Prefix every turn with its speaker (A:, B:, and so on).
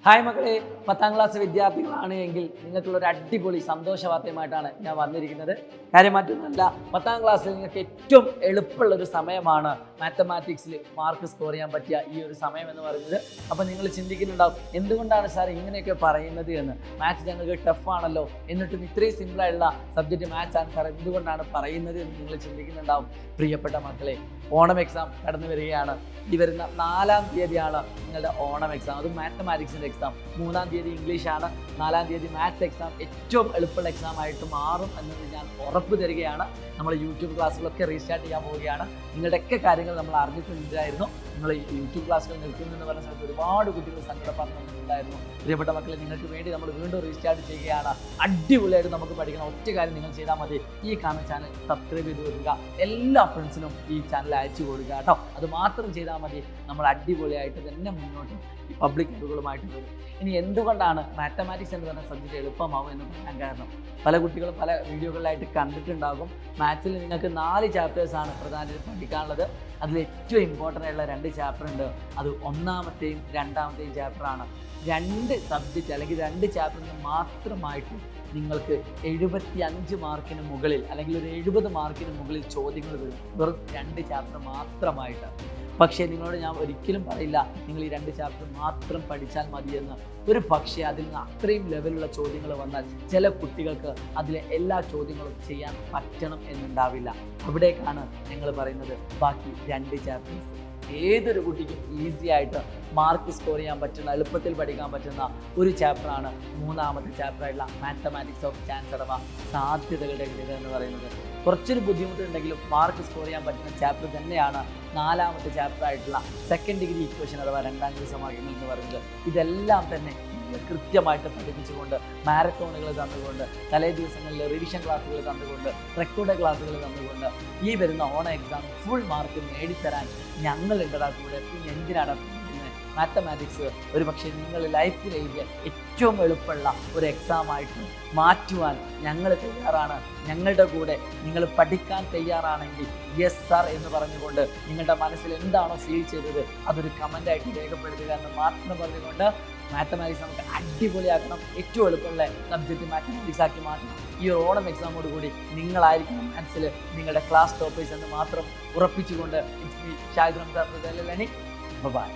A: Hi മക്കളെ, 10ാം class വിദ്യാർത്ഥികളാണ് എങ്കിൽ നിങ്ങൾക്കുള്ളൊരു അടിപൊളി സന്തോഷ വാർത്തയുമായിട്ടാണ് ഞാൻ വന്നിരിക്കുന്നത്. കാര്യം മറ്റൊന്നുമല്ല, 10ാം ക്ലാസ്സിൽ നിങ്ങൾക്ക് ഏറ്റവും എളുപ്പമുള്ളൊരു സമയമാണ് മാത്തമാറ്റിക്സിൽ മാർക്ക് സ്കോർ ചെയ്യാൻ പറ്റിയ ഈ ഒരു സമയം എന്ന് പറയുന്നത്. അപ്പോൾ നിങ്ങൾ ചിന്തിക്കുന്നുണ്ടാവും, എന്തുകൊണ്ടാണ് സാർ ഇങ്ങനെയൊക്കെ പറയുന്നത് എന്ന്. മാത്സ് ഞങ്ങൾക്ക് ടഫാണല്ലോ, എന്നിട്ടും ഇത്രയും സിമ്പിളായുള്ള സബ്ജക്റ്റ് മാത്സ് ആണ് സാർ എന്തുകൊണ്ടാണ് പറയുന്നത് എന്ന് നിങ്ങൾ ചിന്തിക്കുന്നുണ്ടാവും. പ്രിയപ്പെട്ട മക്കളെ, ഓണം എക്സാം കടന്നു വരികയാണ്. ഈ വരുന്ന 4-ാം തീയതിയാണ് നിങ്ങളുടെ ഓണം എക്സാം, അതും മാത്തമാറ്റിക്സിൻ്റെ എക്സാം. 3-ാം തീയതി ഇംഗ്ലീഷാണ്, 4-ാം തീയതി മാത്സ് എക്സാം. ഏറ്റവും എളുപ്പമുള്ള എക്സാം ആയിട്ട് മാറും എന്നത് ഞാൻ ഉറപ്പ് തരികയാണ്. നമ്മൾ യൂട്യൂബ് ക്ലാസ്സുകളൊക്കെ റീസ്റ്റാർട്ട് ചെയ്യാൻ പോവുകയാണ്. നിങ്ങളുടെയൊക്കെ കാര്യങ്ങൾ നമ്മൾ അറിഞ്ഞിട്ടുണ്ടായിരുന്നു. നിങ്ങൾ യൂട്യൂബ് ക്ലാസ്സുകൾ നിൽക്കുന്നെന്ന് പറഞ്ഞ സമയത്ത് ഒരുപാട് കുട്ടികൾ സങ്കടപ്പെടുന്നുണ്ടായിരുന്നു. പ്രിയപ്പെട്ട മക്കളെ, നിങ്ങൾക്ക് വേണ്ടി നമ്മൾ വീണ്ടും റീസ്റ്റാർട്ട് ചെയ്യുകയാണ്. അടിപൊളിയായിട്ട് നമുക്ക് പഠിക്കണം. ഒറ്റ കാര്യം നിങ്ങൾ ചെയ്താൽ മതി, ഈ കാണുന്ന ചാനൽ സബ്സ്ക്രൈബ് ചെയ്ത് കൊടുക്കുക, എല്ലാ ഫ്രണ്ട്സിനും ഈ ചാനൽ അയച്ചു കൊടുക്കുക കേട്ടോ. അത് മാത്രം ചെയ്താൽ മതി, നമ്മൾ അടിപൊളിയായിട്ട് തന്നെ മുന്നോട്ട് ഈ പബ്ലിക് അറിവുകളുമായിട്ട് വരും. ഇനി എന്തുകൊണ്ടാണ് മാത്തമാറ്റിക്സ് എന്ന് പറഞ്ഞ സബ്ജക്റ്റ് എളുപ്പമാവും എന്ന് പറയാൻ കാരണം, പല കുട്ടികളും പല വീഡിയോകളിലായിട്ട് കണ്ടിട്ടുണ്ടാകും. മാത്സിൽ നിങ്ങൾക്ക് 4 ചാപ്റ്റേഴ്സാണ് പ്രധാനമായിട്ടും പഠിക്കാനുള്ളത്. അതിൽ ഏറ്റവും ഇമ്പോർട്ടൻ്റ് ആയിട്ടുള്ള 2 ചാപ്റ്റർ ഉണ്ട്. അത് 1-ാമത്തെയും 2-ാമത്തെയും ചാപ്റ്ററാണ്. 2 സബ്ജക്റ്റ് അല്ലെങ്കിൽ 2 ചാപ്റ്ററിന് മാത്രമായിട്ട് നിങ്ങൾക്ക് 75 മാർക്കിന് മുകളിൽ അല്ലെങ്കിൽ ഒരു 70 മാർക്കിന് മുകളിൽ ചോദ്യങ്ങൾ വരും, വെറും 2 ചാപ്റ്റർ മാത്രമായിട്ട്. പക്ഷേ നിങ്ങളോട് ഞാൻ ഒരിക്കലും പറയില്ല നിങ്ങൾ ഈ 2 ചാപ്റ്റർ മാത്രം പഠിച്ചാൽ മതിയെന്ന്. ഒരു പക്ഷേ അതിൽ നിന്ന് അത്രയും ലെവലുള്ള ചോദ്യങ്ങൾ വന്നാൽ ചില കുട്ടികൾക്ക് അതിലെ എല്ലാ ചോദ്യങ്ങളും ചെയ്യാൻ പറ്റണം എന്നുണ്ടാവില്ല. അവിടേക്കാണ് ഞങ്ങൾ പറയുന്നത് ബാക്കി 2 ചാപ്റ്റേഴ്സ് ഏതൊരു കുട്ടിക്കും ഈസി ആയിട്ട് മാർക്ക് സ്കോർ ചെയ്യാൻ പറ്റുന്ന, എളുപ്പത്തിൽ പഠിക്കാൻ പറ്റുന്ന ഒരു ചാപ്റ്ററാണ് 3-ാമത്തെ ചാപ്റ്ററായിട്ടുള്ള മാത്തമാറ്റിക്സ് ഓഫ് ചാൻസ് അഥവാ സാധ്യതകളുടെ ഗണിതം എന്ന് പറയുന്നത്. കുറച്ചൊരു ബുദ്ധിമുട്ടുണ്ടെങ്കിലും മാർക്ക് സ്കോർ ചെയ്യാൻ പറ്റുന്ന ചാപ്റ്റർ തന്നെയാണ് 4-ാമത്തെ ചാപ്റ്ററായിട്ടുള്ള സെക്കൻഡ് ഡിഗ്രി ഇക്വേഷൻ അഥവാ 2ാം ഡിഗ്രി സമവാക്യങ്ങൾ എന്ന് പറയുന്നത്. ഇതെല്ലാം തന്നെ കൃത്യമായിട്ട് പഠിപ്പിച്ചുകൊണ്ട്, മാരത്തോണുകൾ തന്നുകൊണ്ട്, തലേ ദിവസങ്ങളിൽ റിവിഷൻ ക്ലാസ്സുകൾ തന്നുകൊണ്ട്, റെക്കോർഡ് ക്ലാസ്സുകൾ തന്നുകൊണ്ട് ഈ വരുന്ന ഓണ എക്സാം ഫുൾ മാർക്ക് നേടിത്തരാൻ ഞങ്ങളുണ്ടടാ കൂടെ. പിന്നെ എന്തിനാണ് മാത്തമാറ്റിക്സ് ഒരു പക്ഷേ നിങ്ങൾ ലൈഫിൽ എഴുതിയ ഏറ്റവും എളുപ്പമുള്ള ഒരു എക്സാമായിട്ട് മാറ്റുവാൻ ഞങ്ങൾ തയ്യാറാണ്. ഞങ്ങളുടെ കൂടെ നിങ്ങൾ പഠിക്കാൻ തയ്യാറാണെങ്കിൽ യെസ് സാർ എന്ന് പറഞ്ഞുകൊണ്ട് നിങ്ങളുടെ മനസ്സിൽ എന്താണോ ഫീൽ ചെയ്തത് അതൊരു കമൻ്റായിട്ട് രേഖപ്പെടുത്തുക എന്ന് മാത്രം പറഞ്ഞുകൊണ്ട് മാത്തമാറ്റിക്സ് നമുക്ക് അടിപൊളിയാക്കണം. ഏറ്റവും എളുപ്പമുള്ള സബ്ജക്റ്റ് മാത്തമാറ്റിക്സ് ആക്കി മാറ്റണം. ഈ ഓണം എക്സാമോട് കൂടി നിങ്ങളായിരിക്കണം മാത്സിൽ നിങ്ങളുടെ ക്ലാസ് ടോപ്പേഴ്സ് എന്ന് മാത്രം ഉറപ്പിച്ചുകൊണ്ട് ഷാഹിദ് റംസാൻ. ബൈ.